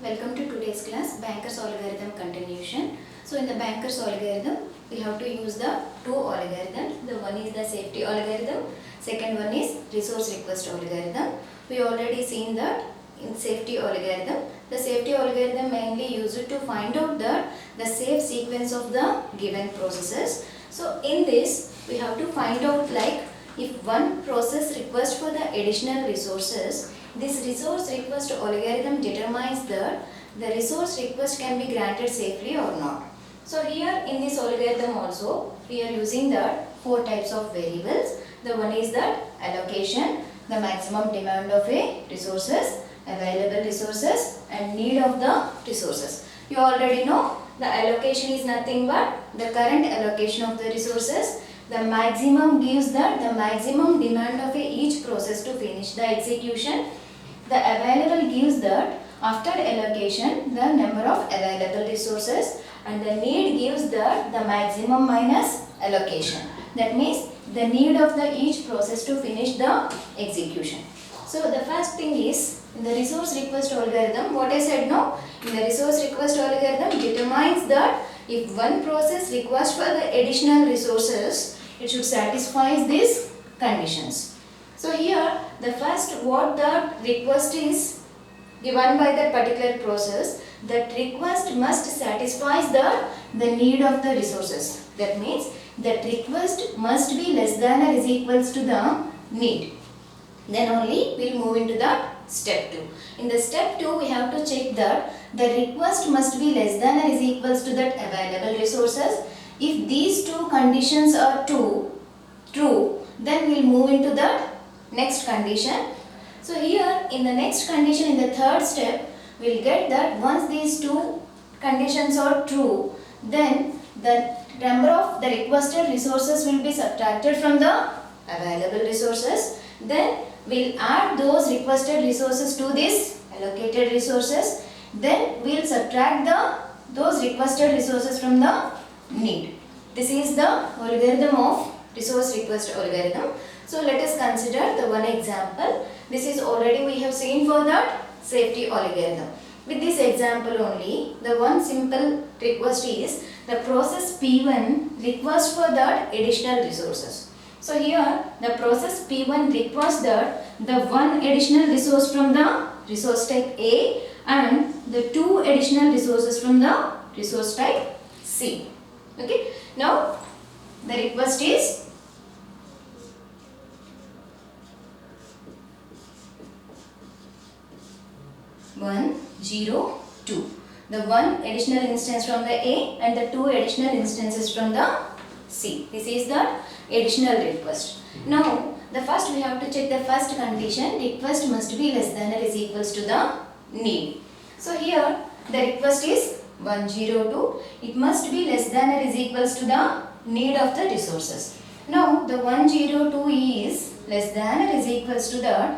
Welcome to today's class, Banker's algorithm continuation. So in the Banker's algorithm, we have to use the two algorithms. The one is the safety algorithm, second one is resource request algorithm. We already seen that in safety algorithm. The safety algorithm mainly used to find out the safe sequence of the given processes. So in this, we have to find out like if one process requests for the additional resources, this resource request algorithm determines that the resource request can be granted safely or not. So here in this algorithm also we are using that four types of variables. The one is that allocation, the maximum demand of a resources, available resources and need of the resources. You already know the allocation is nothing but the current allocation of the resources. The maximum gives that the maximum demand of each process to finish the execution. The available gives that after allocation the number of available resources, and the need gives that the maximum minus allocation. That means the need of the each process to finish the execution. So the first thing is in the resource request algorithm, what I said now, in the resource request algorithm determines that if one process requests for the additional resources, it should satisfy these conditions. So here the first what the request is given by that particular process, that request must satisfy the need of the resources. That means that request must be less than or is equals to the need. Then only we will move into the step 2. In the step 2 we have to check that the request must be less than or is equals to that available resources. If these two conditions are true, then we will move into the next condition. So here in the next condition, in the third step, we will get that once these two conditions are true, then the number of the requested resources will be subtracted from the available resources. Then we will add those requested resources to this allocated resources. Then we will subtract those requested resources from the need. This is the algorithm of resource request algorithm. So let us consider the one example. This is already we have seen for that safety algorithm. With this example only, the one simple request is the process P1 requests for that additional resources. So here the process P1 requests that the one additional resource from the resource type A and the two additional resources from the resource type C. Okay. Now the request is one, 0, 2. The one additional instance from the A and the two additional instances from the C. This is the additional request. Now, the first we have to check the first condition. Request must be less than or is equals to the need. So here the request is 102. It must be less than or is equals to the need of the resources. Now the 102 is less than or is equals to the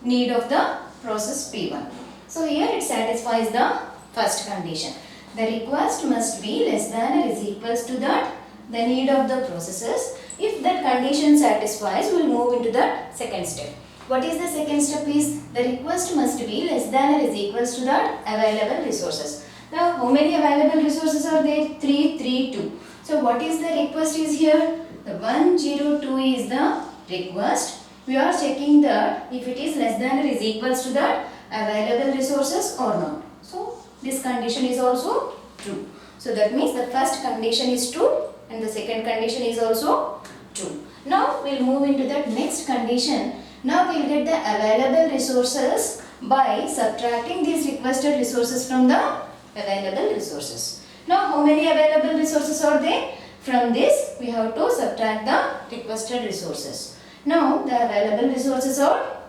need of the process P1. So here it satisfies the first condition. The request must be less than or is equals to the need of the processes. If that condition satisfies, we will move into the second step. What is the second step is the request must be less than or is equals to the available resources. Now how many available resources are there? 3, 3, 2. So what is the request is here? The 102 is the request. We are checking that if it is less than or is equals to the available resources or not. So this condition is also true. So that means the first condition is true and the second condition is also true. Now we will move into that next condition. Now we will get the available resources by subtracting these requested resources from the available resources. Now how many available resources are there? From this we have to subtract the requested resources. Now the available resources are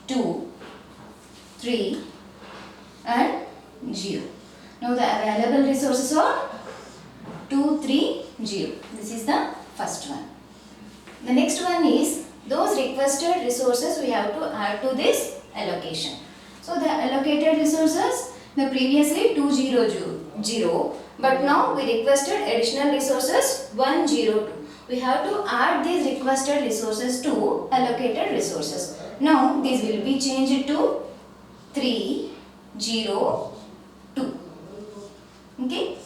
2, 3 and 0. Now the available resources are 2, 3, 0. This is the first one. The next one is those requested resources we have to add to this allocation. So the allocated resources, the previously 200, but now we requested additional resources 102. We have to add these requested resources to allocated resources. Now these will be changed to 3, 0, 2. Okay.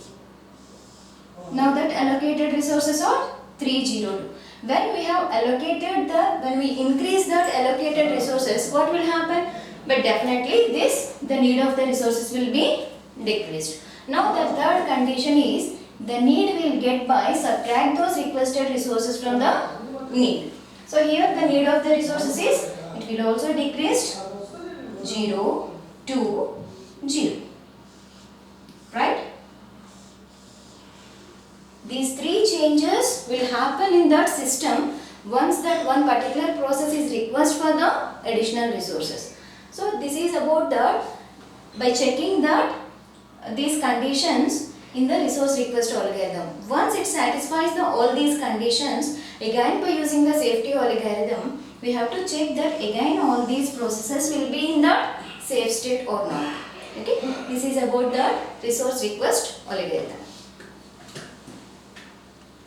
Now that allocated resources are 3, 0, 2. When we have allocated when we increase that allocated resources, what will happen? But definitely the need of the resources will be decreased. Now the third condition is the need will get by subtract those requested resources from the need. So here the need of the resources is, it will also decrease 0, 2, 0. Right? These three changes will happen in that system once that one particular process is request for the additional resources. So this is about that, by checking that these conditions in the resource request algorithm. Once it satisfies all these conditions, again by using the safety algorithm, we have to check that again all these processes will be in the safe state or not. Okay, this is about the resource request algorithm.